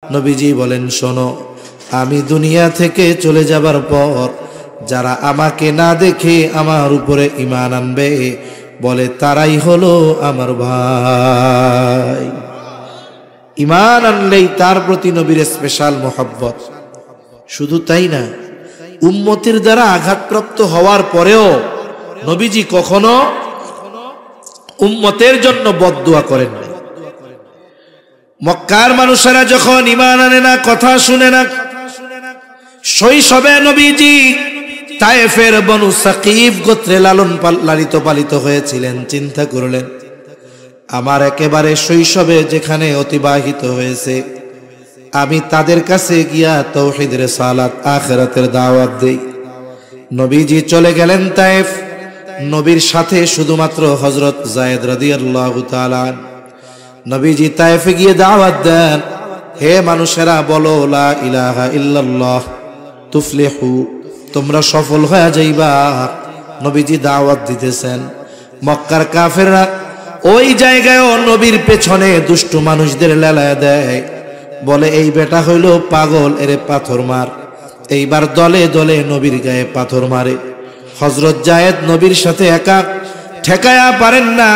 নবীজি বলেন, শোনো, আমি দুনিয়া থেকে চলে যাবার পর যারা আমাকে না দেখে আমার উপরে ঈমান আনবে বলে তারাই হলো আমার ভাই। ঈমান আনলেই তার প্রতি নবীর স্পেশাল মোহাব্বত। শুধু তাই না, উম্মতের দ্বারা আঘাতপ্রাপ্ত হওয়ার পরেও নবীজি কখনো উম্মতের জন্য বদদুয়া করেন না। মক্কার মানুষেরা যখন ঈমান আনে না, কথা শুনে না, শৈশবে নবীজি তায়েফের বনু সাকিফ গোত্রে লালিত পালিত হয়েছিলেন। চিন্তা করলেন, আমার একেবারে শৈশবে যেখানে অতিবাহিত হয়েছে, আমি তাদের কাছে গিয়া তাওহীদ রিসালাত আখিরাতের দাওয়াত দেই। নবীজি চলে গেলেন তায়েফ। নবীর সাথে শুধুমাত্র হযরত যায়েদ রাদিয়াল্লাহু তাআলা। নবীজি তায়েফে গিয়ে দাওয়াত দেন, হে মানুষেরা, বলো লা ইলাহা ইল্লাল্লাহ তুফলিহু, তোমরা সফল হয়ে যাইবা। নবীজি দাওয়াত দিতেছেন। মক্কার কাফেররা ওই জায়গায়ও নবীর পেছনে দুষ্ট মানুষদের লেলায় দেয়, বলে এই বেটা হইল পাগল, এরে পাথর মার। এইবার দলে দলে নবীর গায়ে পাথর মারে। হযরত যায়েদ নবীর সাথে একা ঠেকায়া পারেন না।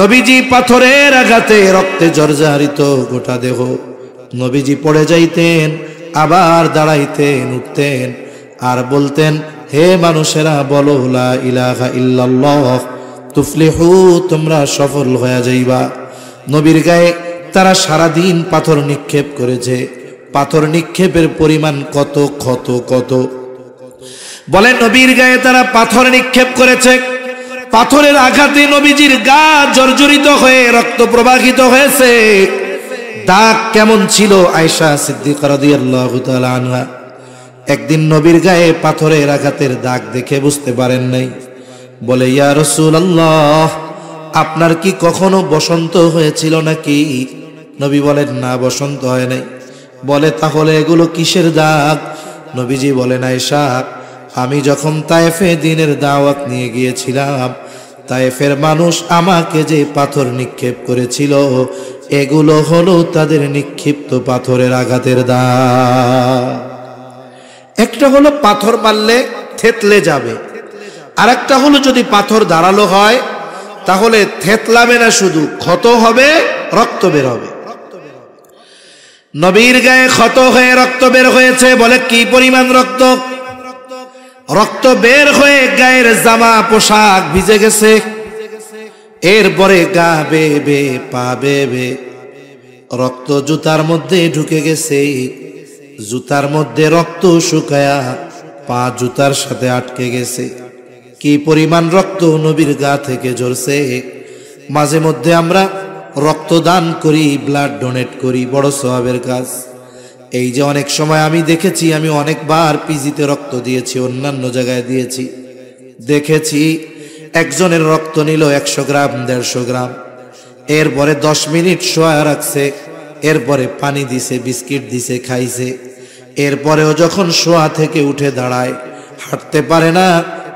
নবীজি পাথরের আঘাতে রক্তে জর্জরিত গোটা দেহ। নবীজি পড়ে যাইতেন, আবার দাঁড়াইতেন, উঠতেন আর বলতেন, হে মানুষেরা, বলো লা ইলাহা ইল্লাল্লাহ তুফলিহু, তোমরা সফল হয়ে যাইবা। নবীর গায়ে তারা সারাদিন পাথর নিক্ষেপ করেছে। পাথর নিক্ষেপের পরিমাণ কত কত কত বলে, নবীর গায়ে তারা পাথর নিক্ষেপ করেছে। পাথরের আঘাতে নবীজির গা জর্জরিত হয়ে রক্ত প্রবাহিত হয়েছে। দাগ কেমন ছিল, আয়েশা সিদ্দিকা রাদিয়াল্লাহু তাআলা আনহা একদিন নবীর গায়ে পাথরের আঘাতের দাগ দেখে বুঝতে পারেন নাই। বলে, ইয়া রাসূলুল্লাহ, আপনার কি কখনো বসন্ত হয়েছিল নাকি? নবী বলেন, না, বসন্ত হয় নাই। বলে, তাহলে এগুলো কিসের দাগ? নবীজি বলেন, আয়েশা, আমি যখন তায়েফে দ্বীনের দাওয়াত নিয়ে গিয়েছিলাম, তায়েফের মানুষ আমাকে যে পাথর নিক্ষেপ করেছিল, এগুলো হলো তাদের নিক্ষিপ্ত পাথরের আঘাতের দাগ। একটা হলো পাথর মারলে থেতলে যাবে, আর একটা হলো যদি পাথর ধারালো হয় তাহলে থেতলাবে না, শুধু ক্ষত হবে, রক্ত বের হবে। নবীর গায়ে ক্ষত হয়ে রক্ত বের হয়েছে। বলে, কি পরিমাণ রক্ত? রক্ত বের হয়ে গায়ের জামা পোশাক ভিজে গেছে। এরপরে গা বেয়ে বেয়ে, পা বেয়ে বেয়ে রক্ত জুতার মধ্যে ঢুকে গেছে। জুতার মধ্যে রক্ত শুকায়া পা জুতার সাথে আটকে গেছে। কি পরিমাণ রক্ত নবীর গা থেকে ঝরছে। মাঝে মধ্যে আমরা রক্তদান করি, ব্লাড ডোনেট করি, বড় সওয়াবের কাজ। এই যে অনেক সময় আমি দেখেছি, আমি অনেকবার পিজিতে রক্ত দিয়েছি, অন্যান্য জায়গায় দিয়েছি, দেখেছি একজনের রক্ত নিল 100 গ্রাম 150 গ্রাম, এরপরে 10 মিনিট শোয়া রাখছে, এরপরে পানি দিছে, বিস্কিট দিছে, খাইছে। এরপরেও যখন শোয়া থেকে উঠে দাঁড়ায়, হাঁটতে পারে না,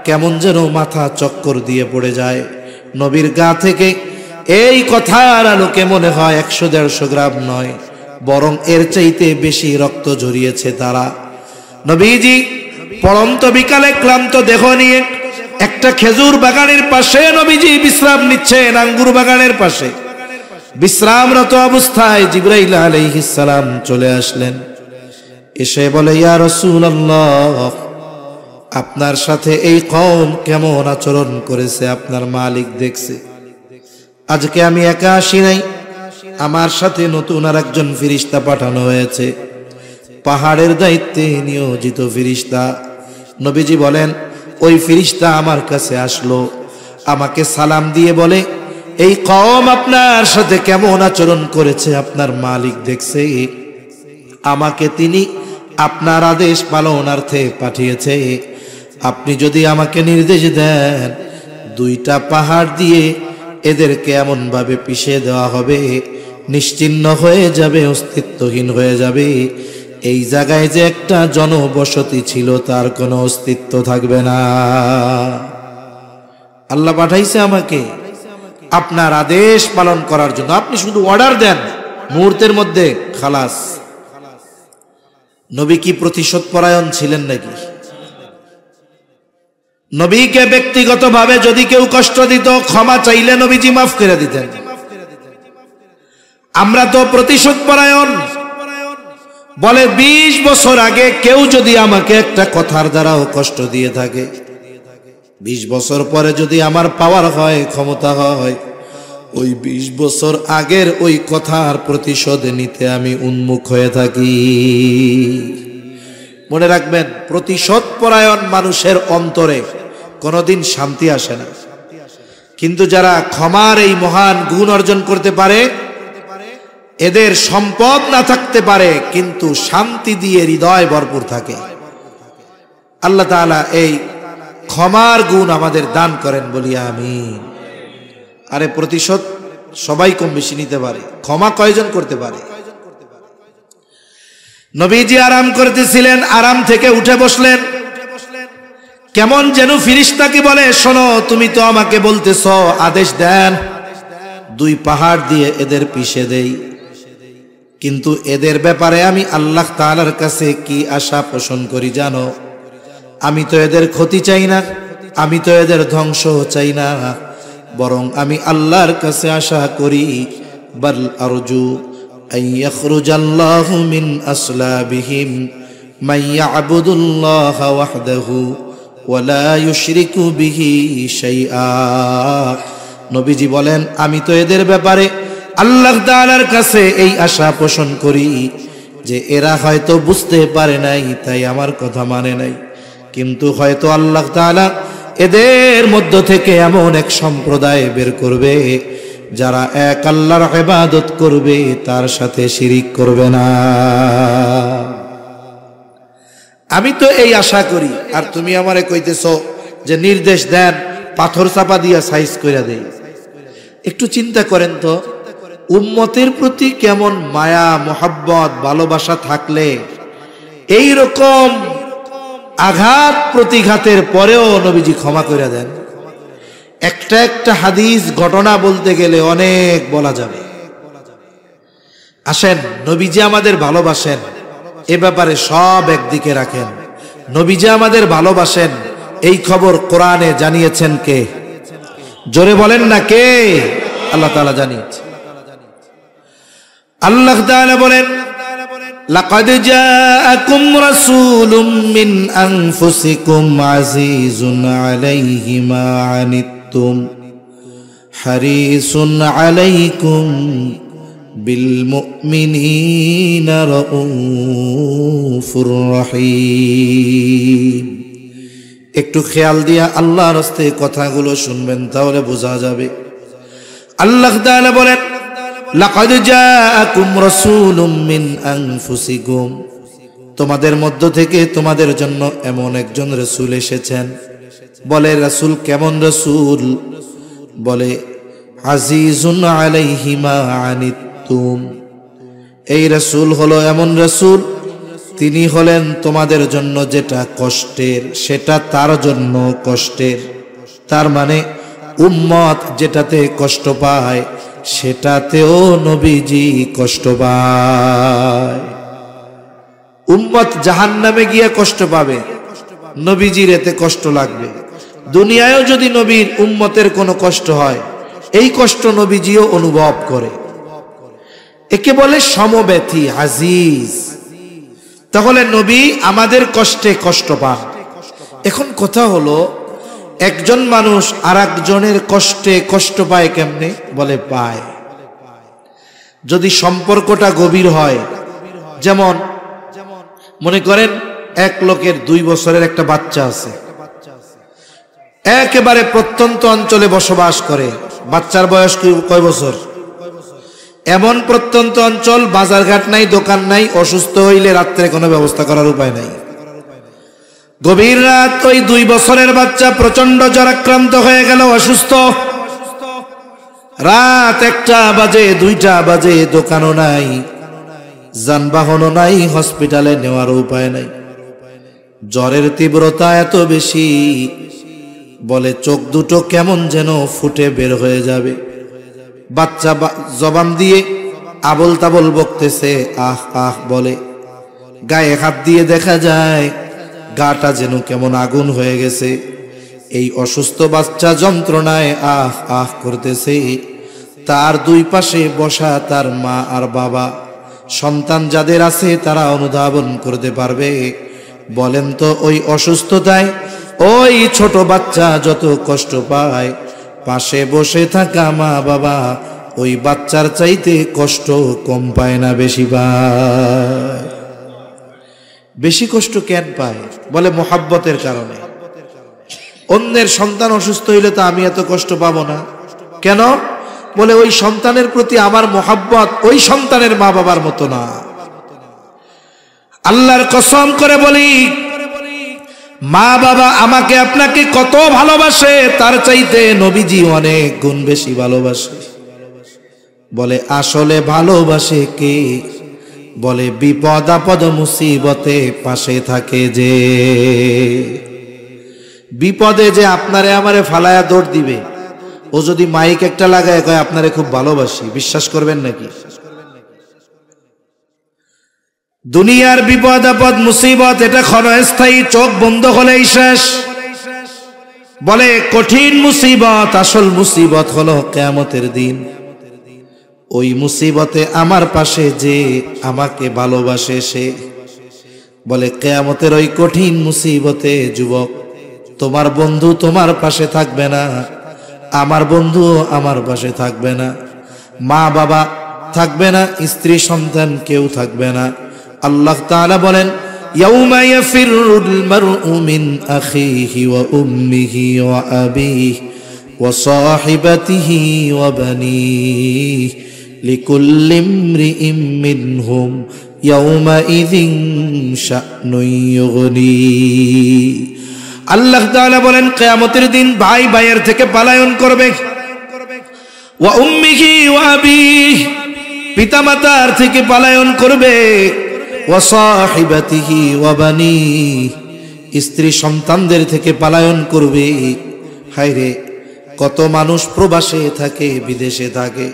কেমন যেন মাথা চক্কর দিয়ে পড়ে যায়। নবীর গা থেকে এই কথার আলোকে মনে হয় 100-150 গ্রাম নয়, বরং এর চাইতে বেশি রক্ত ঝরিয়েছে তারা। নবীজি পড়ন্ত বিকালে ক্লান্ত দেহ নিয়ে একটা খেজুর বাগানের পাশে নবীজি বিশ্রাম নিচ্ছেন। আঙ্গুর বাগানের পাশে বিশ্রামরত অবস্থায় জিবরাইল আলাইহিস সালাম চলে আসলেন। এসে বলে, ইয়া রাসূলুল্লাহ, আপনার সাথে এই কওম কেমন আচরণ করেছে আপনার মালিক দেখছে। আজকে আমি একা আসি নাই, আমার সাথে নতুন আর একজন ফেরেশতা পাঠানো হয়েছে, পাহাড়ের দায়িত্বে নিয়োজিত ফেরেশতা। নবীজি বলেন, ওই ফেরেশতা আমার কাছে আসলো, আমাকে সালাম দিয়ে বলে, এই কওম আপনার সাথে কেমন আচরণ করেছে আপনার মালিক দেখছে। আমাকে তিনি আপনার আদেশ পালনার্থে পাঠিয়েছে। আপনি যদি আমাকে নির্দেশ দেন, 2টা পাহাড় দিয়ে এদেরকে এমন ভাবে পিষে দেওয়া হবে, নিশ্চিহ্ন হয়ে যাবে, অস্তিত্বহীন হয়ে যাবে। এই জায়গায় যে একটা জনবসতি ছিল, তার কোনো অস্তিত্ব থাকবে না। আল্লাহ পাঠাইছে আমাকে আপনার আদেশ পালন করার জন্য। আপনি শুধু অর্ডার দেন, মুহূর্তের মধ্যে খালাস, নবী কি প্রতিশোধ পরায়ণ ছিলেন নাকি? নবীকে ব্যক্তিগতভাবে যদি কেউ কষ্ট দিত, ক্ষমা চাইলে নবীজি মাফ করে দিতেন। আমরা তো প্রতিশোধ পরায়ণ। বলে 20 বছর আগে কেউ যদি আমাকে একটা কথার দ্বারাও কষ্ট দিয়ে থাকে, 20 বছর পরে যদি আমার পাওয়ার হয়, ক্ষমতা হয়, ওই 20 বছর আগের ওই কথার প্রতিশোধ নিতে আমি উন্মুখ হয়ে থাকি। মনে রাখবেন, প্রতিশোধ পরায়ণ মানুষের অন্তরে কোনোদিন শান্তি আসে না। কিন্তু যারা ক্ষমার এই মহান গুণ অর্জন করতে পারে, এদের সম্পদ না থাকতে পারে কিন্তু শান্তি দিয়ে হৃদয় ভরপুর থাকে। আল্লাহ তাআলা এই ক্ষমার গুণ আমাদের দান করেন, বলি আমিন। আরে প্রতিশোধ সবাই কম বেশি নিতে পারে, ক্ষমা কয়জন করতে পারে? নবীজি আরাম করতেছিলেন, আরাম থেকে উঠে বসলেন। কেমন যেন ফিরিস্তাকে বলে, শোনো, তুমি তো আমাকে বলতেছ, আদেশ দেন 2 পাহাড় দিয়ে এদের পিষে দেই। কিন্তু এদের ব্যাপারে আমি আল্লাহ তাআলার কাছে কি আশা পোষণ করি জানো? আমি তো এদের ক্ষতি চাই না, আমি তো এদের ধ্বংস চাই না, বরং আমি আল্লাহর কাছে আশা করি, বাল আরজু আন ইয়াখরুজাল্লাহু মিন আসলাবিহিম মান ইয়াবুদুল্লাহ ওয়াহদাহু ওয়া লা ইউশরিকু বিহি শাইআ। নবীজি বলেন, আমি তো এদের ব্যাপারে আল্লাহ তাআলার কাছে এই আশা পোষণ করি যে এরা হয়তো বুঝতে পারে নাই, তাই আমার কথা মানে নাই, কিন্তু হয়তো আল্লাহ তাআলা এদের মধ্য থেকে এমন এক সম্প্রদায় বের করবে যারা এক আল্লাহর ইবাদত করবে, তার সাথে শিরিক করবে না। আমি তো এই আশা করি, আর তুমি আমারে কইতেছো যে নির্দেশ দেন পাথর চাপা দিয়া সাইজ কইরা দেই। একটু চিন্তা করেন তো, উম্মতের প্রতি কেমন মায়া, মোহাব্বত, ভালোবাসা থাকলে এই রকম আঘাত প্রতিঘাতের পরেও নবীজি ক্ষমা করে দেন। একটা একটা হাদিস ঘটনা বলতে গেলে অনেক বলা যাবে। আসেন, নবীজি আমাদের ভালোবাসেন, এ ব্যাপারে সব একদিকে রাখেন। নবীজি আমাদের ভালোবাসেন এই খবর কোরআনে জানিয়েছেন কে? জোরে বলেন না, কে? আল্লাহ তাআলা জানিয়েছেন। আল্লাহ তাআলা বলেন, লাকাদ জাআকুম রাসূলুম মিন আনফুসিকুম আজিজুন আলাইহি মা আনিতুম হারিসুন আলাইকুম বিল মুমিনিনা রাউফুর রহিম। একটু খেয়াল দিয়া আল্লাহর রাস্তে কথাগুলো শুনবেন, তাহলে বোঝা যাবে। আল্লাহ তাআলা বলেন, লাকাদ জাআকুম রাসূলুম মিন আনফুসিকুম, তোমাদের মধ্য থেকে তোমাদের জন্য এমন একজন রাসূল এসেছেন। বলে রাসূল কেমন রাসূল? বলে আজিজুন আলাইহি মা আনিতুম, এই রাসূল হলো এমন রাসূল, তিনি হলেন তোমাদের জন্য যেটা কষ্টের সেটা তার জন্য কষ্টের। তার মানে উম্মত যেটাতে কষ্ট পায় সেটাতেও নবীজি কষ্ট পায়। উম্মত জাহান্নামে গিয়ে কষ্ট পাবে, নবীজির এতে কষ্ট লাগবে। দুনিয়ায়ও যদি নবীর উম্মতের কোনো কষ্ট হয়, এই কষ্ট নবীজিও অনুভব করে। একে বলে সমব্যথী, আজিজ। তাহলে নবী আমাদের কষ্টে কষ্ট পান। এখন কথা হলো, একজন মানুষ আর একজনের কষ্টে কষ্ট পায় কেমনে? বলে পায় যদি সম্পর্কটা গভীর হয়। যেমন মনে করেন এক লোকের 2 বছরের একটা বাচ্চা আছে, একেবারে প্রত্যন্ত অঞ্চলে বসবাস করে। বাচ্চার বয়স কয় বছর? এমন প্রত্যন্ত অঞ্চল, বাজারঘাট নাই, দোকান নাই, অসুস্থ হইলে রাত্রে কোনো ব্যবস্থা করার উপায় নাই। গভীর রাত, ওই 2 বছরের বাচ্চা প্রচন্ড জ্বরাক্রান্ত হয়ে গেল, অসুস্থ। রাত 1টা বাজে, 2টা বাজে, দোকানও নাই, যানবাহনও নাই, হসপিটালে নেওয়ার উপায় নাই। জ্বরের তীব্রতা এত বেশি, বলে চোখ দুটো কেমন যেন ফুটে বের হয়ে যাবে। বাচ্চা জবান দিয়ে আবল তাবল বকতেছে, আহ আহ বলে। গায়ে হাত দিয়ে দেখা যায় গাটা যেন কেমন আগুন হয়ে গেছে। এই অসুস্থ বাচ্চা যন্ত্রণায় আহ আহ করতেছে। তার দুই পাশে বসা তার মা আর বাবা, সন্তান যাদের আছে তারা অনুধাবন করতে পারবে। বলেন তো ওই অসুস্থতায় ওই ছোট বাচ্চা যত কষ্ট পায়, পাশে বসে থাকা মা বাবা ওই বাচ্চার চাইতে কষ্ট কম পায় না বেশি পায়? বেশি কষ্ট কেন পায়? বলে মোহাব্বতের কারণে। অন্যের সন্তান অসুস্থ হইলে তো আমি এত কষ্ট পাবো না কেন? বলে ওই সন্তানের প্রতি আমার মোহাব্বত ওই সন্তানের মা বাবার মতো না। আল্লাহর কসম করে বলি, মা বাবা আমাকে আপনাকে কত ভালোবাসে তার চাইতে নবীজি অনেক গুণ বেশি ভালোবাসে। বলে আসলে ভালোবাসে কে? বলে বিপদ আপদ মুসিবতে পাশে থাকে যে। বিপদে যে আপনারে আমারে ফালায়া দৌড় দিবে, ও যদি মাইক একটা লাগায় কয় আপনারে খুব ভালোবাসি, বিশ্বাস করবেন নাকি? দুনিয়ার বিপদ আপদ মুসিবত এটা ক্ষণস্থায়ী, চোখ বন্ধ হলেই শেষ। বলে কঠিন মুসিবত, আসল মুসিবত হলো কিয়ামতের দিন। ওই মুসিবতে আমার পাশে যে আমাকে ভালোবাসে সে। বলে কিয়ামতের ওই কঠিন মুসিবতে যুবক, তোমার বন্ধু তোমার পাশে থাকবে না, আমার বন্ধু আমার পাশে থাকবে না, মা বাবা থাকবে না, স্ত্রী সন্তান কেউ থাকবে না। আল্লাহ তাআলা বলেন, ইয়াউমা ইয়াফিরুল মারউ মিন আখিহি ওয়া উম্মিহি ওয়া আবিহি ওয়া সাহিবাতিহি ওয়া বানিহি লিকুল্লি ইমরিইম মিনহুম ইয়াউমাইযিন শা'নুন ইউগনি। আল্লাহ তাআলা বলেন, কিয়ামতের দিন ভাই ভাইয়ের থেকে পলায়ন করবে। ওয়া উম্মিহি ওয়া আবিহি, পিতামাতার থেকে পলায়ন করবে। ওয়া সাহিবাতিহি ওয়া বানিহি, স্ত্রী সন্তানদের থেকে পলায়ন করবে। হায়রে, কত মানুষ প্রবাসে থাকে, বিদেশে থাকে,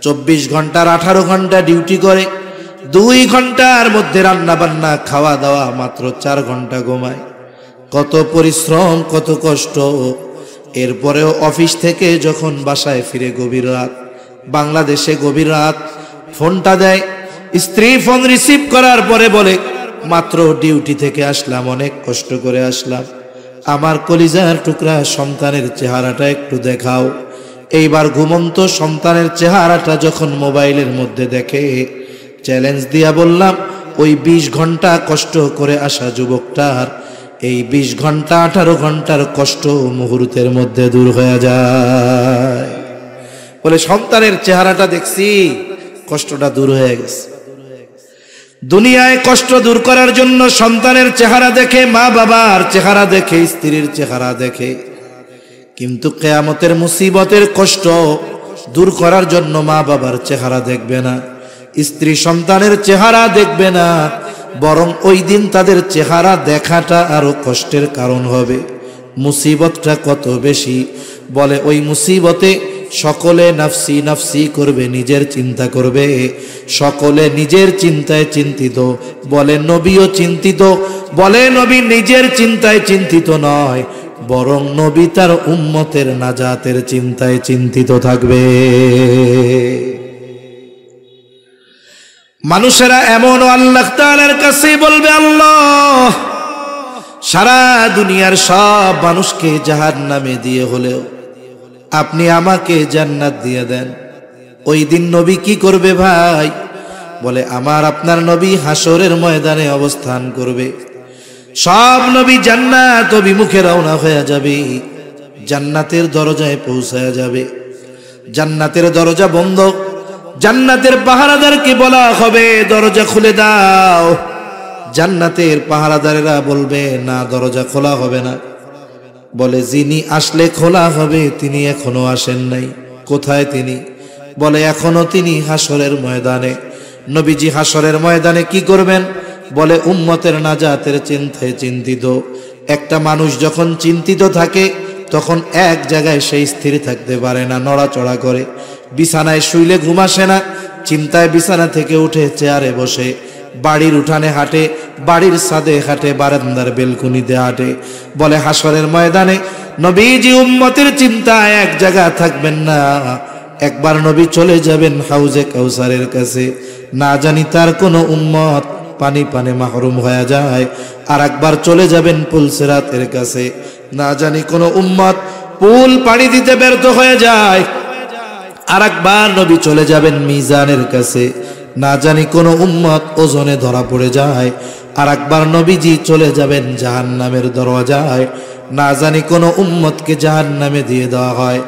24 ঘন্টার 18 ঘন্টা ডিউটি করে, 2 ঘন্টার মধ্যে রান্না বান্না খাওয়া দাওয়া, মাত্র 4 ঘন্টা ঘুমায়। কত পরিশ্রম, কত কষ্ট। এরপরেও অফিস থেকে যখন বাসায় ফিরে গভীর রাত, বাংলাদেশে গভীর রাত, ফোনটা দেয়, স্ত্রী ফোন রিসিভ করার পরে বলে, মাত্র ডিউটি থেকে আসলাম, অনেক কষ্ট করে আসলাম, আমার কলিজার টুকরা সন্তানের চেহারাটা একটু দেখাও। এইবার ঘুমন্ত সন্তানের চেহারাটা যখন মোবাইলের মধ্যে দেখে, চ্যালেঞ্জ দিয়া বললাম, ওই 20 ঘন্টা কষ্ট করে আসা যুবকটার এই 20 ঘন্টা 18 ঘন্টার কষ্ট মুহূর্তের মধ্যে দূর হয়ে যায়। বলে সন্তানের চেহারাটা দেখছি, কষ্টটা দূর হয়ে গেছে। দুনিয়ায় কষ্ট দূর করার জন্য সন্তানের চেহারা দেখে, মা বাবার চেহারা দেখে, স্ত্রীর চেহারা দেখে, কিন্তু কিয়ামতের মুসিবতের কষ্ট দূর করার জন্য মা বাবার চেহারা দেখবে না, স্ত্রী সন্তানের চেহারা দেখবে না, বরং ওই দিন তাদের চেহারা দেখাটা আরো কষ্টের কারণ হবে। মুসিবতটা কত বেশি! বলে ওই মুসিবতে সকলে নাফসি নাফসি করবে, নিজের চিন্তা করবে, সকলে নিজের চিন্তায় চিন্তিত। বলে নবীও চিন্তিত। বলে নবী নিজের চিন্তায় চিন্তিত নয়, বরং নবী তার উম্মতের নাজাতের চিন্তায় চিন্তিত থাকবে। মানুষেরা এমন আল্লাহ তাআলার কাছে বলবে, আল্লাহ, সারা দুনিয়ার সব মানুষকে জাহান্নামে দিয়ে হলেও আপনি আমাকে জান্নাত দিয়ে দেন। ওই দিন নবী কি করবে ভাই? বলে আমার আপনার নবী হাসরের ময়দানে অবস্থান করবে। সব নবী জান্নাত অভিমুখে রওনা হয়ে যাবে, জান্নাতের দরজায় পৌঁছায়া যাবে। জান্নাতের দরজা বন্ধ, জান্নাতের পাহারাদারকে বলা হবে দরজা খুলে দাও। জান্নাতের পাহারাদারেরা বলবে না, দরজা খোলা হবে না। বলে যিনি আসলে খোলা হবে তিনি এখনো আসেন নাই। কোথায় তিনি? বলে এখনো তিনি হাসরের ময়দানে। নবীজি হাসরের ময়দানে কি করবেন? বলে উম্মতের নাজাতের চিন্তায় চিন্তিত। একটা মানুষ যখন চিন্তিত থাকে তখন এক জায়গায় সে স্থির থাকতে পারে না, নড়াচড়া করে। বিছানায় শুইলে ঘুম আসে না, চিন্তায় বিছানা থেকে উঠে চেয়ারে বসে, বাড়ির উঠানে হাঁটে, বাড়ির ছাদে হাঁটে, বারান্দার বেলকুনিতে হাঁটে। বলে হাসরের ময়দানে নবীজি উম্মতের চিন্তায় এক জায়গা থাকবেন না। একবার নবী চলে যাবেন হাউজে কাউসারের কাছে, না জানি তার কোনো উম্মত পানি মাহরুম হয়ে যায়। আর একবার চলে যাবেন পুলসিরাতের কাছে, না জানি কোনো উম্মত পুল পানি দিতে ব্যর্থ হয়ে যায়। আর একবার নবী চলে যাবেন মিজানের কাছে, না জানি কোনো উম্মত ওজনে ধরা পড়ে যায়। আর একবার নবীজি চলে যাবেন জাহান্নামের দরওয়াজায়, না জানি কোনো উম্মতকে জাহান্নামে দিয়ে দেওয়া হয়।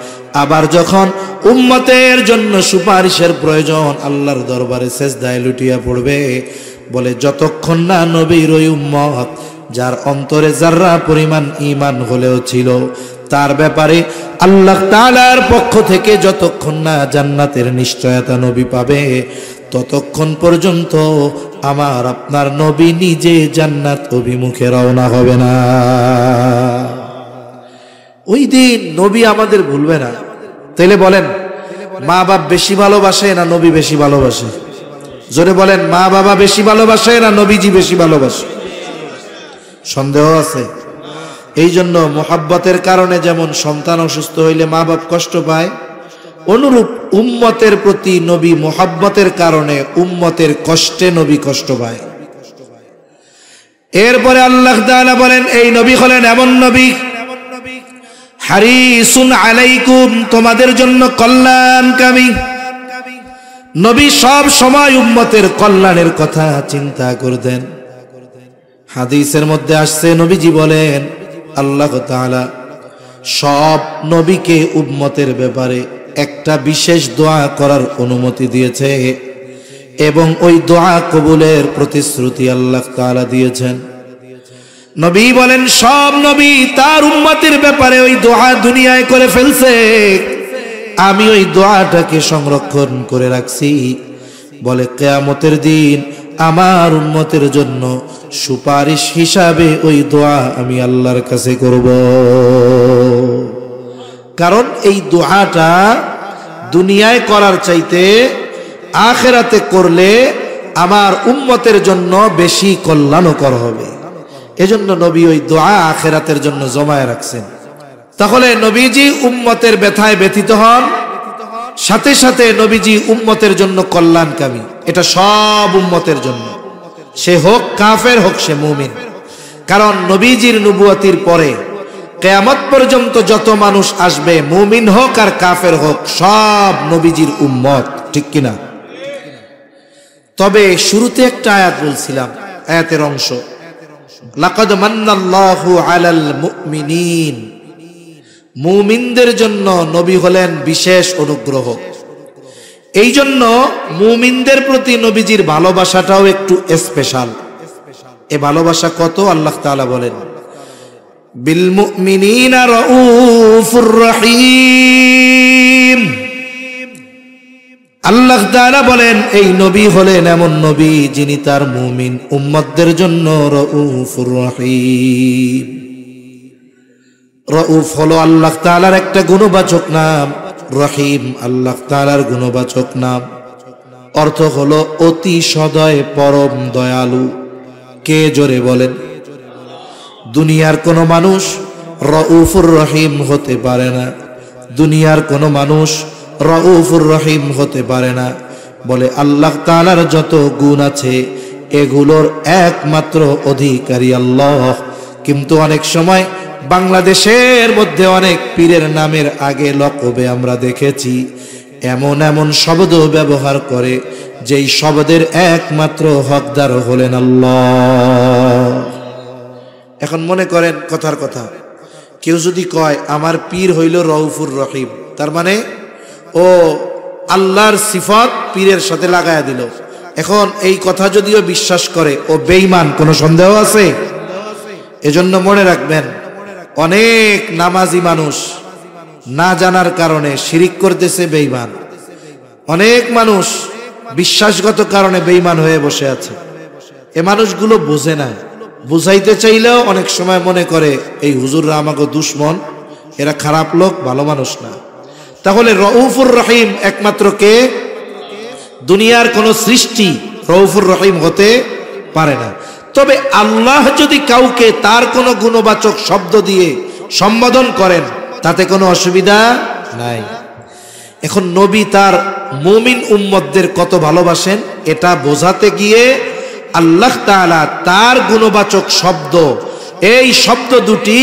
আবার যখন উম্মতের জন্য সুপারিশের প্রয়োজন, আল্লাহর দরবারে সেজদায় লুটিয়া পড়বে। বলে যতক্ষণ না নবীর ওই উম্মত যার অন্তরে যাররা পরিমাণ ঈমান হলেও ছিল, তার ব্যাপারে আল্লাহ তাআলার পক্ষ থেকে যতক্ষণ না জান্নাতের নিশ্চয়তা নবী পাবে, ততক্ষণ পর্যন্ত আমার আপনার নবী নিজে জান্নাত অভিমুখে রওনা হবে না। ওই দিন নবী আমাদের ভুলবে না। তাইলে বলেন, মা বাপ বেশি ভালোবাসে না নবী বেশি ভালোবাসে? জোরে বলেন, মা বাবা বেশি ভালোবাসে না নবীজি বেশি ভালোবাসে? সন্দেহ আছে? এই জন্য মোহাব্বতের কারণে যেমন সন্তান অসুস্থ হইলে মা বাপ কষ্ট পায়, অনুরূপ উম্মতের প্রতি নবী মোহাব্বতের কারণে উম্মতের কষ্টে নবী কষ্ট পায়। এরপরে আল্লাহ তাআলা বলেন, এই নবী হলেন এমন নবী, হারিসুন আলাইকুম, তোমাদের জন্য কল্যাণকামী নবী। সব সময় উম্মতের কল্যাণের কথা চিন্তা করতেন। হাদিসের মধ্যে আসছে, নবীজি বলেন আল্লাহ তাআলা সব নবীকে উম্মতের ব্যাপারে একটা বিশেষ দোয়া করার অনুমতি দিয়েছে এবং ওই দোয়া কবুলের প্রতিশ্রুতি আল্লাহ তাআলা দিয়েছেন। নবী বলেন সব নবী তার উম্মতের ব্যাপারে ওই দোয়া দুনিয়ায় করে ফেলছে, আমি ওই দোয়াটাকে সংরক্ষণ করে রাখছি। বলে কিয়ামতের দিন আমার উম্মতের জন্য সুপারিশ হিসাবে ওই দোয়া আমি আল্লাহর কাছে করব। কারণ এই দোয়াটা দুনিয়ায় করার চাইতে আখিরাতে করলে আমার উম্মতের জন্য বেশি কল্যাণকর হবে। এজন্য নবী ওই দোয়া আখিরাতের জন্য জমায় রাখছেন। তাহলে নবীজি উম্মতের ব্যথায় ব্যথিত হন, সাথে সাথে নবীজি উম্মতের জন্য কল্যাণকামী। এটা সব উম্মতের জন্য, সে হোক কাফের হোক সে মুমিন। কারণ নবীজির নবুয়তির পরে কিয়ামত পর্যন্ত যত মানুষ আসবে, মুমিন হোক আর কাফের হোক, সব নবীজির উম্মত, ঠিক কিনা? তবে শুরুতে একটা আয়াত বলছিলাম, আয়াতের অংশ, লাকাদ মান্নাল্লাহু আলাল মুমিনিন, মুমিনদের জন্য নবী হলেন বিশেষ অনুগ্রহ। এই জন্য মুমিনদের প্রতি নবীজির ভালোবাসাটাও একটু স্পেশাল। এ ভালোবাসা কত আল্লাহ তাআলা বলেন, বিল মুমিনিনা রাউফুর রহিম। আল্লাহ তাআলা বলেন এই নবী হলেন এমন নবী যিনি তার মুমিন উম্মতদের জন্য রাউফুর রহিম। রাউফ হলো আল্লাহ তাআলার একটা গুণবাচক নাম, রহিম আল্লাহ তাআলার গুণবাচক নাম। অর্থ হলো অতি সদয়, পরম দয়ালু। কে জোরে বলেন? দুনিয়ার কোনো মানুষ রাউফুর রহিম হতে পারে না, দুনিয়ার কোনো মানুষ রাউফুর রহিম হতে পারে না। বলে আল্লাহ তাআলার যত গুণ আছে এগুলোর একমাত্র অধিকারী আল্লাহ। কিন্তু অনেক সময় বাংলাদেশের মধ্যে অনেক পীরের নামের আগে লকবে আমরা দেখেছি এমন এমন শব্দ ব্যবহার করে যেই শব্দের একমাত্র হকদার হলেন আল্লাহ। এখন মনে করেন কথার কথা, কেউ যদি কয় আমার পীর হইল রাউফুর রহিম, তার মানে ও আল্লাহর সিফত পীরের সাথে লাগায়া দিল। এখন এই কথা যদিও বিশ্বাস করে ও বেঈমান, কোনো সন্দেহ আছে? এজন্য মনে রাখবেন, অনেক নামাজি মানুষ না জানার কারণে শিরিক করতেছে, বেঈমান। অনেক মানুষ বিশ্বাসগত কারণে বেঈমান হয়ে বসে আছে। এ মানুষগুলো বোঝে না, বুঝাইতে চাইলেও অনেক সময় মনে করে এই হুজুররা আমাকে দুশ্মন, এরা খারাপ লোক, ভালো মানুষ না। তাহলে রাউফুর রহিম একমাত্র কে? দুনিয়ার কোন সৃষ্টি রাউফুর রহিম হতে পারে না। তবে আল্লাহ যদি কাউকে তার কোনো গুণবাচক শব্দ দিয়ে সম্বোধন করেন তাতে কোনো অসুবিধা নাই। এখন নবী তার মুমিন উম্মতদের কত ভালোবাসেন এটা বোঝাতে গিয়ে আল্লাহ তাআলা তার গুণবাচক শব্দ, এই শব্দ দুটি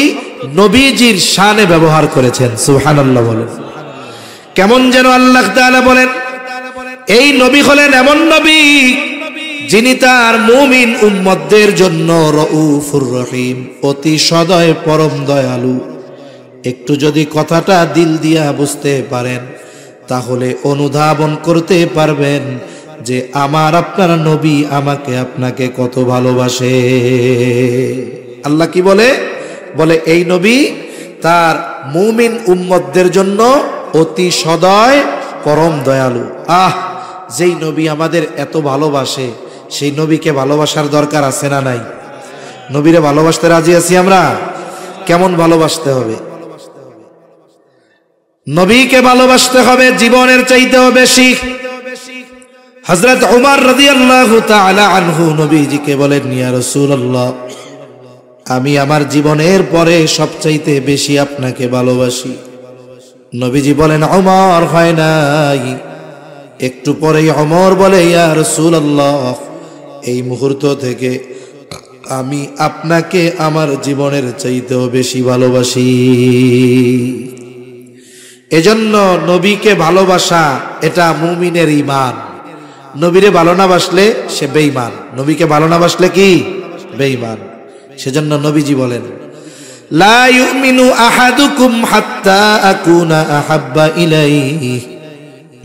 নবীজির শানে ব্যবহার করেছেন। সুবহানাল্লাহ বলেন। কেমন যেন আল্লাহ তাআলা বলেন, এই নবী হলেন এমন নবী যিনি তার মুমিন উম্মতদের জন্য রউফুর রহিম, অতি সদয় পরম দয়ালু। একটু যদি কথাটা দিল দিয়া বুঝতে পারেন তাহলে অনুধাবন করতে পারবেন যে আমার আপনার নবী আমাকে আপনাকে কত ভালোবাসে। আল্লাহ কি বলে? বলে এই নবী তার মুমিন উম্মতদের জন্য অতি সদয় পরম দয়ালু। যেই নবী আমাদের এত ভালোবাসে সেই নবীকে ভালোবাসার দরকার আছে না নাই? নবীরে ভালোবাসতে রাজি আছি আমরা? কেমন ভালোবাসতে হবে? নবীকে ভালোবাসতে হবে জীবনের চাইতেও বেশি। হযরত ওমর রাদিয়াল্লাহু তাআলা আনহু নবীজিকে বলেন, ইয়া রাসূলুল্লাহ, আমি আমার জীবনের পরে সবচাইতে বেশি আপনাকে ভালোবাসি। নবীজি বলেন, ওমর হয় নাই। একটু পরেই ওমর বলে, ইয়া রাসূলুল্লাহ, এই মুহূর্ত থেকে আমি আপনাকে আমার জীবনের চাইতেও বেশি ভালোবাসি। এজন্য নবীকে ভালোবাসা এটা মুমিনের ঈমান। নবীরে ভালো না বাসলে সে বেঈমান, নবীকে ভালো না বাসলে কি? বেঈমান। সেজন্য নবীজি বলেন, লা ইউমিনু আহাদুকুম হাত্তা আকুনা আহাব্বা ইলাইহি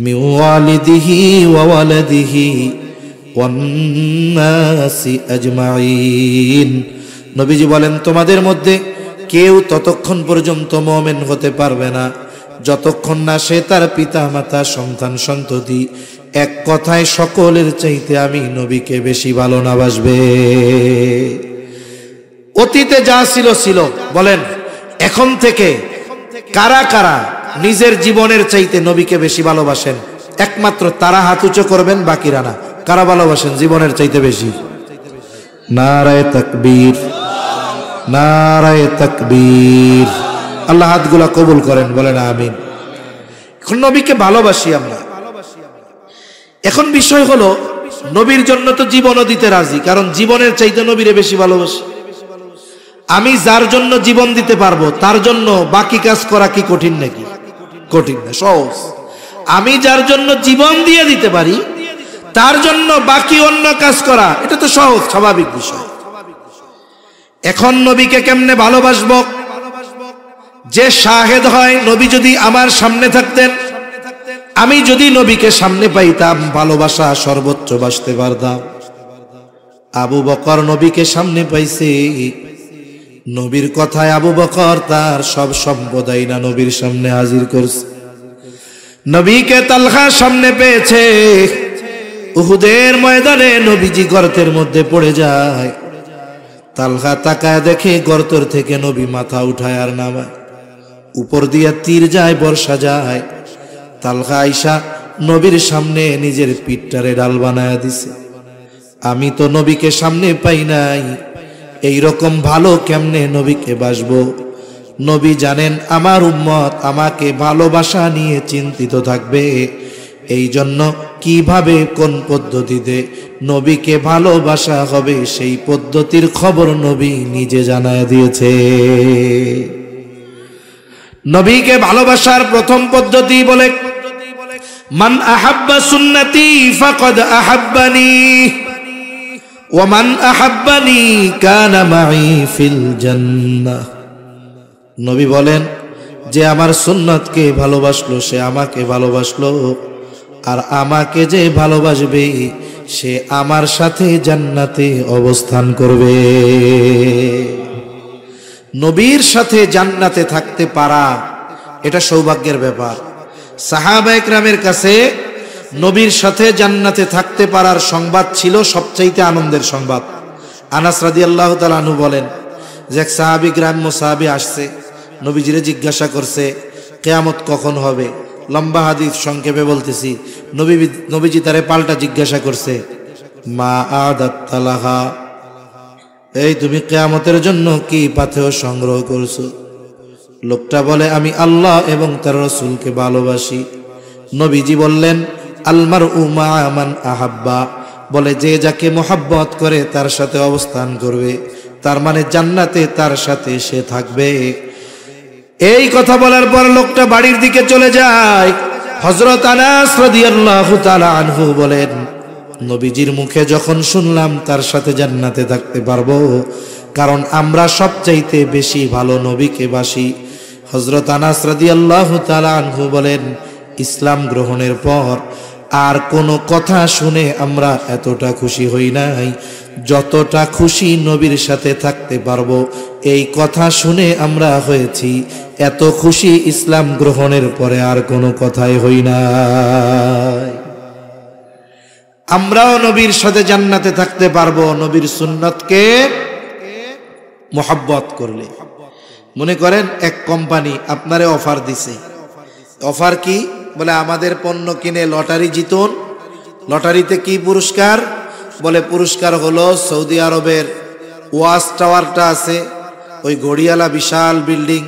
মিন ওয়ালিদিহি ওয়া ওয়ালাদিহি ওয়ান নাসি আজমাইন। নবীজি বলেন, তোমাদের মধ্যে কেউ ততক্ষণ পর্যন্ত মুমিন হতে পারবে না যতক্ষণ না সে তার পিতা মাতা সন্তান সন্ততি এক কথায় সকলের চাইতে আমি নবীকে বেশি ভালো না বাসবে। অতীতে যা ছিল ছিল, বলেন এখন থেকে কারা কারা নিজের জীবনের চাইতে নবীকে বেশি ভালোবাসেন? একমাত্র তারা হাত উঁচু করবেন, বাকিরা না। কারা ভালোবাসেন জীবনের চাইতে বেশি? নারায়ে তাকবীর, নারায়ে তাকবীর। আল্লাহ হাতগুলা কবুল করেন, বলেন আমিন। এখন নবীকে ভালোবাসি আমরা। এখন বিষয় হলো নবীর জন্য তো জীবনও দিতে রাজি, কারণ জীবনের চাইতে নবীরে বেশি ভালোবাসি। আমি যার জন্য জীবন দিতে পারবো তার জন্য বাকি কাজ করা কি কঠিন নাকি? কঠিন না, সহজ। আমি যার জন্য জীবন দিয়ে দিতে পারি তার জন্য বাকি অন্য কাজ করা এটা তো সহজ, স্বাভাবিক বিষয়। এখন নবীকে কেমনে ভালোবাসবো? যে শাহেদ হয়, নবী যদি আমার সামনে থাকতেন, আমি যদি নবীকে সামনে পাইতাম, ভালোবাসা সর্বোচ্চ বাসতে পারতাম। আবু বকর নবীকে সামনে পাইছে, নবীর কথায় আবু বকর তার সব সম্পদাই না নবীর সামনে হাজির করছে। নবীকে তালহা সামনে পেয়েছে, উহুদের ময়দানে নবীজি গর্তের মধ্যে পড়ে যায়। তালহা তাকায় দেখে গর্তের থেকে নবী মাথা উঠায় আর নামায়, উপর দিয়া তীর যায়, বর্ষা যায়। তালহা আইসা নবীর সামনে নিজের পিঠটারে ডাল বানায় দিছে। আমি তো নবীকে সামনে পাই নাই, এই রকম ভালো কেমনে নবীকে বাসবো? নবী জানেন আমার উম্মত আমাকে ভালোবাসা নিয়ে চিন্তিত থাকবে, এই জন্য কিভাবে কোন পদ্ধতিতে নবীকে ভালোবাসা হবে সেই পদ্ধতির খবর নবী নিজে জানায় দিয়েছে। নবীকে ভালোবাসার প্রথম পদ্ধতি বলে, মান আহাব্বা সুন্নতি ফাকাদ আহাব্বানি ওয়া মান আহাব্বানি কানা মাই ফিল জান্নাহ। নবী বলেন, যে আমার সুন্নতকে ভালোবাসলো সে আমাকে ভালোবাসলো, আর আমাকে যে ভালোবাসবে সে আমার সাথে জান্নাতে অবস্থান করবে। নবীর সাথে জান্নাতে থাকতে পারা এটা সৌভাগ্যের ব্যাপার। সাহাবা একরামের কাছে নবীর সাথে জান্নাতে থাকতে পারার সংবাদ ছিল সবচাইতে আনন্দের সংবাদ। আনাস রাদিয়াল্লাহু তাআলা আনহু বলেন যে এক সাহাবী, গ্রাম্য সাহাবী আসছে, নবীজিরে জিজ্ঞাসা করছে কিয়ামত কখন হবে। লম্বা হাদিস সংক্ষেপে বলতেছি, নবীজি তারে পাল্টা জিজ্ঞাসা করছে মা আদাত্তা লাহা, এই তুমি কিয়ামতের জন্য কি পাথেয় সংগ্রহ করছো? লোকটা বলে, আমি আল্লাহ এবং তার রাসূলকে ভালোবাসি। নবীজি বললেন, আল মারউ মা মান আহাব্বা, বলে যে যাকে মোহাব্বত করে তার সাথে অবস্থান করবে, তার মানে জান্নাতে তার সাথে সে থাকবে। এই কথা বলার পর লোকটা বাড়ির দিকে চলে যায়। হযরত আনাস রাদিয়াল্লাহু তাআলা আনহু বলেন, নবীজির মুখে যখন শুনলাম তার সাথে জান্নাতে থাকতে পারবো, কারণ আমরা সবচাইতে বেশি ভালো নবীকে বাসি। হযরত আনাস রাদিয়াল্লাহু তাআলা আনহু বলেন, ইসলাম গ্রহণের পর আর কোনো কথা শুনে আমরা এতটা খুশি হই নাই যতটা খুশি নবীর সাথে থাকতে পারবো এই কথা শুনে আমরা হয়েছি। এত খুশি ইসলাম গ্রহণের পরে আর কোনো কথাই হই নাই। আমরাও নবীর সাথে জান্নাতে থাকতে পারবো নবীর সুন্নতকে মোহাব্বত করলে। মনে করেন এক কোম্পানি আপনারে অফার দিছে। অফার কি? বলে আমাদের পণ্য কিনে লটারি জিতুন। লটারিতে কি পুরস্কার? বলে পুরস্কার হলো সৌদি আরবের ওয়াচ টাওয়ারটা আছে, ওই ঘড়িয়ালা বিশাল বিল্ডিং,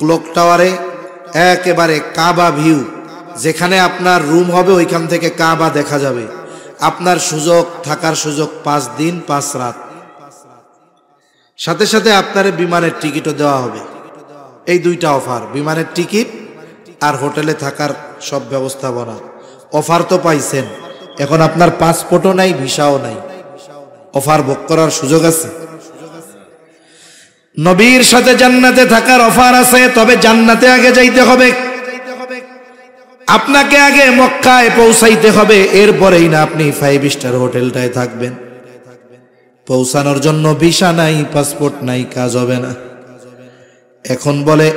ক্লক টাওয়ারে একেবারে কাবা ভিউ, যেখানে আপনার রুম হবে ওইখান থেকে কাবা দেখা যাবে। আপনার সুযোগ, থাকার সুযোগ 5 দিন 5 রাত, সাথে সাথে আপনার বিমানের টিকিটও দেওয়া হবে। এই দুইটা অফার, বিমানের টিকিট আর হোটেলে থাকার সব ব্যবস্থাপনা। অফার তো পাইছেন, এখন আপনার পাসপোর্টও নাই, ভিসাও নাই, অফার ভোগ করার সুযোগ আছে। নবীর সাথে জান্নাতে থাকার অফার আছে, তবে জান্নাতে আগে যাইতে হবে। আপনাকে আগে মক্কায় পৌঁছাইতে হবে, এরপরেই না আপনি 5 স্টার হোটেলটায় থাকবেন। পৌঁছানোর জন্য ভিসা নাই, পাসপোর্ট নাই, কাজ হবে না। এখন বলে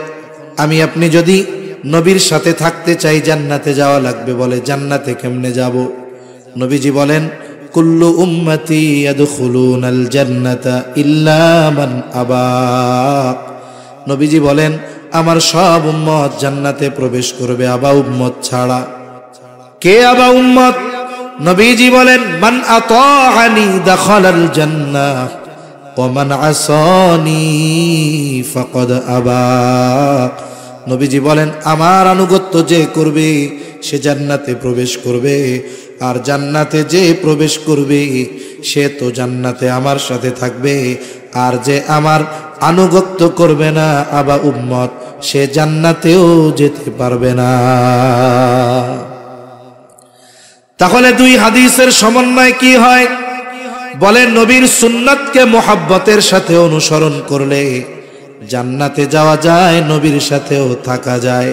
আমি আপনি যদি নবীর সাথে থাকতে চাই জান্নাতে যাওয়া লাগবে। বলে জান্নাতে কেমনে যাব? নবীজি বলেন, কুল্লু উম্মতি ইয়াদখুলুনাল জান্নাতা ইল্লা মান আবা। নবীজি বলেন, আমার সব উম্মত জান্নাতে প্রবেশ করবে, আবা উম্মত ছাড়া। কে আবা উম্মত? নবীজি বলেন, মান আতাআনি দাখালাল জান্নাহ ওয়া মান আসানি ফাকাদ আবা। নবীজি বলেন, আমার আনুগত্য যে করবে সে জান্নাতে প্রবেশ করবে, আর জান্নাতে যে প্রবেশ করবে সে তো জান্নাতে আমার সাথে থাকবে, আর যে আমার আনুগত্য করবে না, আবা উম্মত, সে জান্নাতেও যেতে পারবে না। তাহলে দুই হাদিসের সমন্বয় কি হয়? বলেন নবীর সুন্নাতকে মোহাব্বতের সাথে অনুসরণ করলে জান্নাতে যাওয়া যায়, নবীর সাথেও থাকা যায়।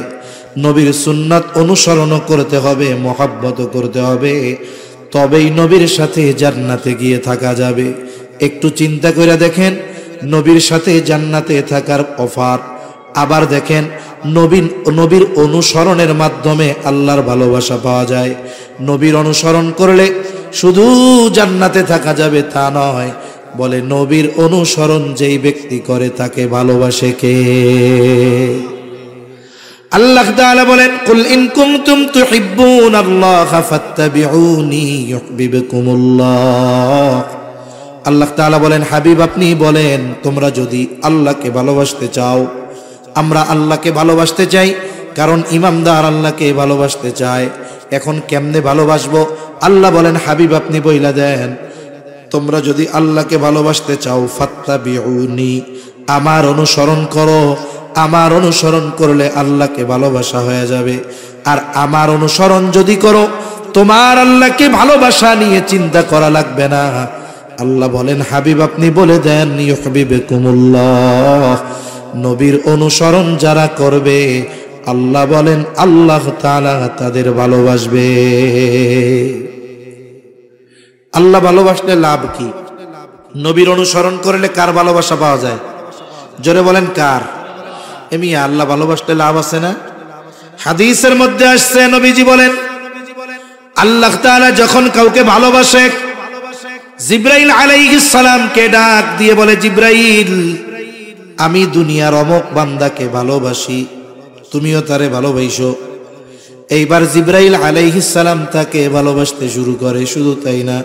নবীর সুন্নাত অনুসরণও করতে হবে, মোহাব্বতও করতে হবে, তবেই নবীর সাথে জান্নাতে গিয়ে থাকা যাবে। একটু চিন্তা করে দেখেন, নবীর সাথে জান্নাতে থাকার অফার, আবার দেখেন নবীর অনুসরণের মাধ্যমে আল্লাহর ভালোবাসা পাওয়া যায়। নবীর অনুসরণ করলে শুধু জান্নাতে থাকা যাবে তা নয়, বলে নবীর অনুসরণ যেই ব্যক্তি করে তাকে ভালোবাসে কে? আল্লাহ তাআলা বলেন, কুল ইন কুনতুম তুহিব্বুনাল্লাহা ফাত্তাবিউনি ইউহিব্বুকুমুল্লাহ। আল্লাহ তাআলা বলেন, হাবিব আপনি বলেন, তোমরা যদি আল্লাহকে ভালোবাসতে চাও, আমরা আল্লাহকে ভালোবাসতে চাই, কারণ ইমানদার আল্লাহকে ভালোবাসতে চায়। এখন কেমনে ভালোবাসবো? আল্লাহ বলেন, হাবিব আপনি বইলা দেন, তোমরা যদি আল্লাহকে ভালোবাসতে চাও, ফাত্তাবিউনি, আমার অনুসরণ করো। আমার অনুসরণ করলে আল্লাহকে ভালোবাসা হয়ে যাবে। আর আমার অনুসরণ যদি করো, তোমার আল্লাহকে ভালোবাসা নিয়ে চিন্তা করা লাগবে না। আল্লাহ বলেন, হাবিব আপনি বলে দেন, ইউহিব্বুকুমুল্লাহ, নবীর অনুসরণ যারা করবে, আল্লাহ বলেন আল্লাহ তাআলা তাদের ভালোবাসবে। আল্লাহ ভালোবাসলে লাভ কি? নবীর অনুসরণ করলে কার ভালোবাসা পাওয়া যায়? জোরে বলেন কার? এমনি আল্লাহ ভালোবাসলে লাভ আছে না? হাদিসের মধ্যে আসছে, নবীজি বলেন, আল্লাহ তাআলা যখন কাউকে ভালোবাসে, জিবরাইল আলাইহিস সালামকে ডাক দিয়ে বলে, জিবরাইল, আমি দুনিয়ার অমুক বান্দাকে ভালোবাসি, তুমিও তারে ভালোবাসো। এইবার জিবরাইল আলাইহিস সালাম তাকে ভালোবাসতে শুরু করে। শুধু তাই না,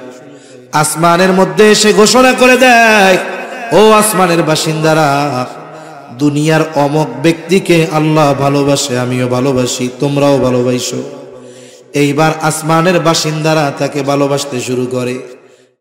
আসমানের মধ্যে এসে ঘোষণা করে দেয়, ও আসমানের বাসিন্দারা, দুনিয়ার অমক ব্যক্তিকে আল্লাহ ভালোবাসে, আমিও ভালোবাসি, তোমরাও ভালোবাসো। এইবার আসমানের বাসিন্দারা তাকে ভালোবাসতে শুরু করে।